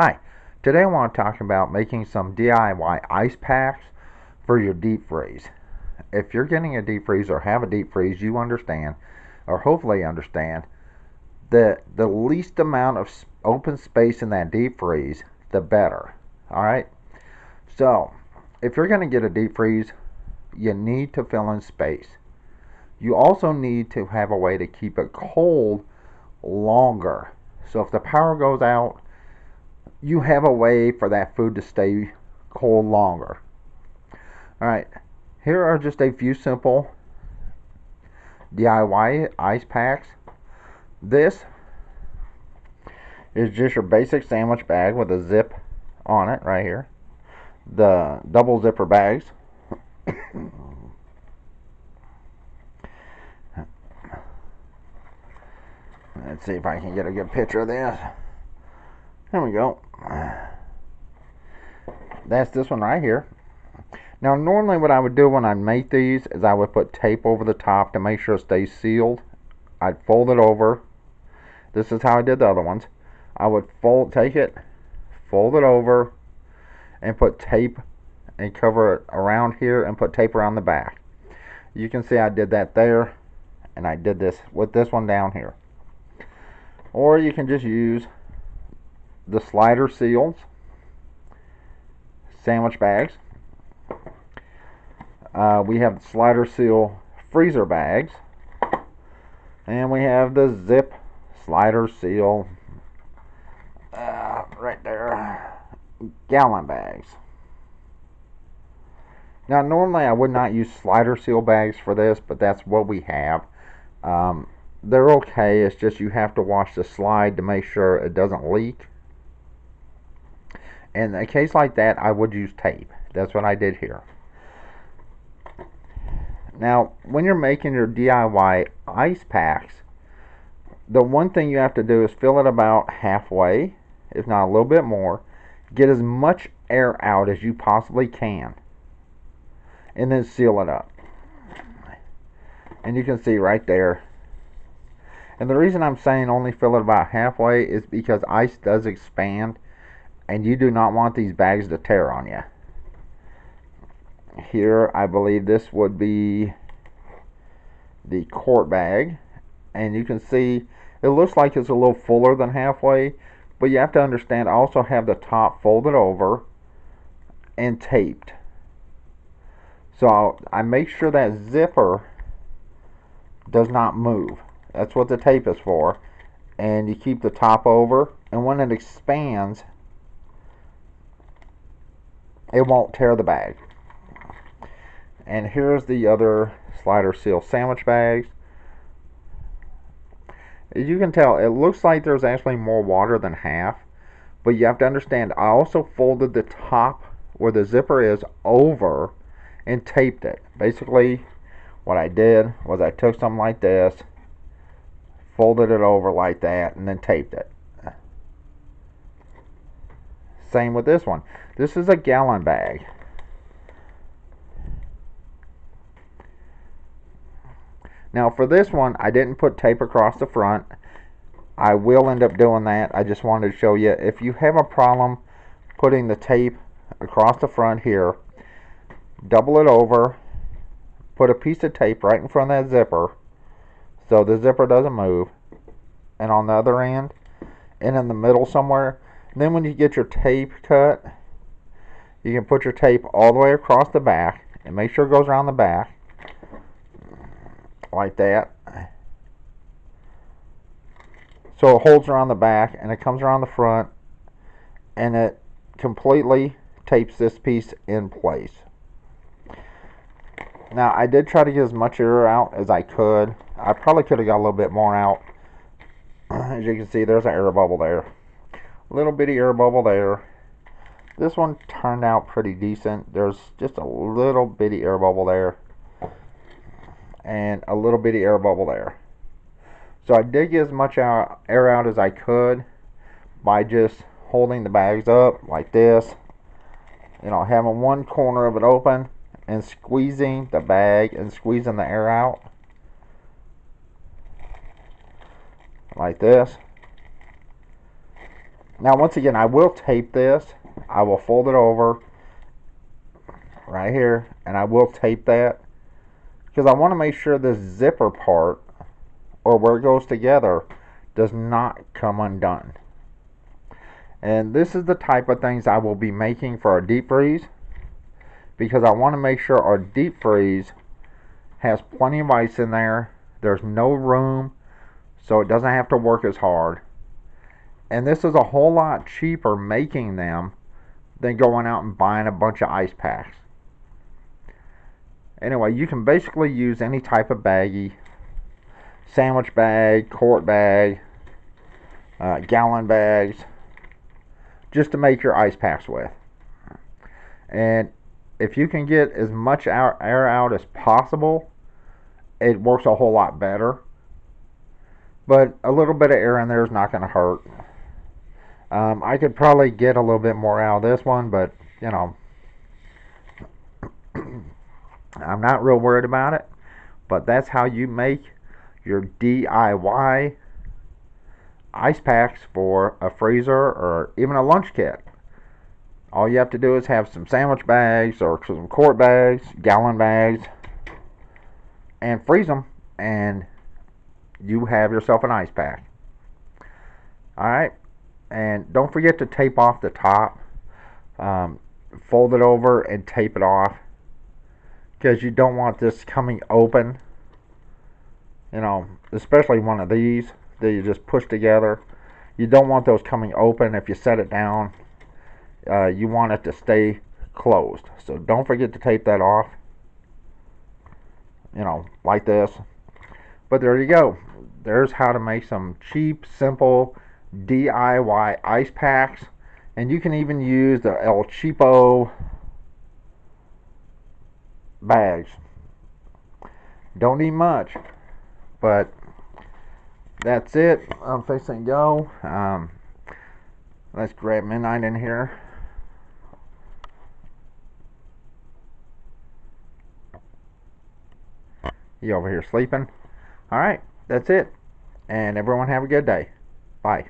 Hi, today I want to talk about making some DIY ice packs for your deep freeze. If you're getting a deep freeze or have a deep freeze, you understand, or hopefully understand, that the least amount of open space in that deep freeze, the better. Alright? So, if you're going to get a deep freeze, you need to fill in space. You also need to have a way to keep it cold longer. So if the power goes out, you have a way for that food to stay cold longer. Alright, here are just a few simple DIY ice packs. This is just your basic sandwich bag with a zip on it right here. The double zipper bags. Let's see if I can get a good picture of this. There we go. That's this one right here. Now normally what I would do when I make these is I would put tape over the top to make sure it stays sealed. I'd fold it over. This is how I did the other ones. I would take it, fold it over, and put tape and cover it around here and put tape around the back. You can see I did that there, and I did this with this one down here. Or you can just use the slider seals sandwich bags. We have the slider seal freezer bags, and we have the zip slider seal right there gallon bags. Now normally I would not use slider seal bags for this, but that's what we have. They're okay, it's just you have to wash the slide to make sure it doesn't leak. In a case like that, I would use tape. That's what I did here. Now, when you're making your DIY ice packs, the one thing you have to do is fill it about halfway, if not a little bit more. Get as much air out as you possibly can, and then seal it up. And you can see right there. And the reason I'm saying only fill it about halfway is because ice does expand, and you do not want these bags to tear on you. Here, I believe this would be the quart bag, and you can see it looks like it's a little fuller than halfway, but you have to understand I also have the top folded over and taped. So I make sure that zipper does not move. That's what the tape is for. And you keep the top over, and when it expands, it won't tear the bag. And here's the other slider seal sandwich bags. As you can tell, it looks like there's actually more water than half, but you have to understand I also folded the top where the zipper is over and taped it. Basically what I did was I took something like this, folded it over like that, and then taped it. Same with this one. This is a gallon bag. Now for this one, I didn't put tape across the front. I will end up doing that. I just wanted to show you, if you have a problem putting the tape across the front here, double it over, put a piece of tape right in front of that zipper so the zipper doesn't move, and on the other end and in the middle somewhere. And then when you get your tape cut, you can put your tape all the way across the back and make sure it goes around the back like that, so it holds around the back and it comes around the front, and it completely tapes this piece in place. Now I did try to get as much air out as I could. I probably could have got a little bit more out. As you can see, there's an air bubble there, a little bitty air bubble there. This one turned out pretty decent. There's just a little bitty air bubble there and a little bitty air bubble there. So I did get as much air out as I could by just holding the bags up like this, having one corner of it open and squeezing the bag and squeezing the air out like this. Now, once again, I will tape this. I will fold it over right here, and I will tape that because I want to make sure this zipper part, or where it goes together, does not come undone. And this is the type of things I will be making for our deep freeze, because I want to make sure our deep freeze has plenty of ice in there. There's no room, so it doesn't have to work as hard. And this is a whole lot cheaper making them than going out and buying a bunch of ice packs. Anyway, you can basically use any type of baggie, sandwich bag, quart bag, gallon bags, just to make your ice packs with. And if you can get as much air out as possible, it works a whole lot better. But a little bit of air in there is not going to hurt. I could probably get a little bit more out of this one, but you know, I'm not real worried about it. But that's how you make your DIY ice packs for a freezer or even a lunch kit. All you have to do is have some sandwich bags or some quart bags, gallon bags, and freeze them, and you have yourself an ice pack. Alright, and don't forget to tape off the top. Fold it over and tape it off, because you don't want this coming open. You know, especially one of these that you just push together. You don't want those coming open if you set it down. You want it to stay closed. So don't forget to tape that off. You know, like this. But there you go. There's how to make some cheap, simple DIY ice packs. And you can even use the El Cheapo bags. Don't need much, but that's it. I'm fixing to go. Let's grab Midnight in here. You over here sleeping? Alright, that's it. And everyone have a good day. Bye.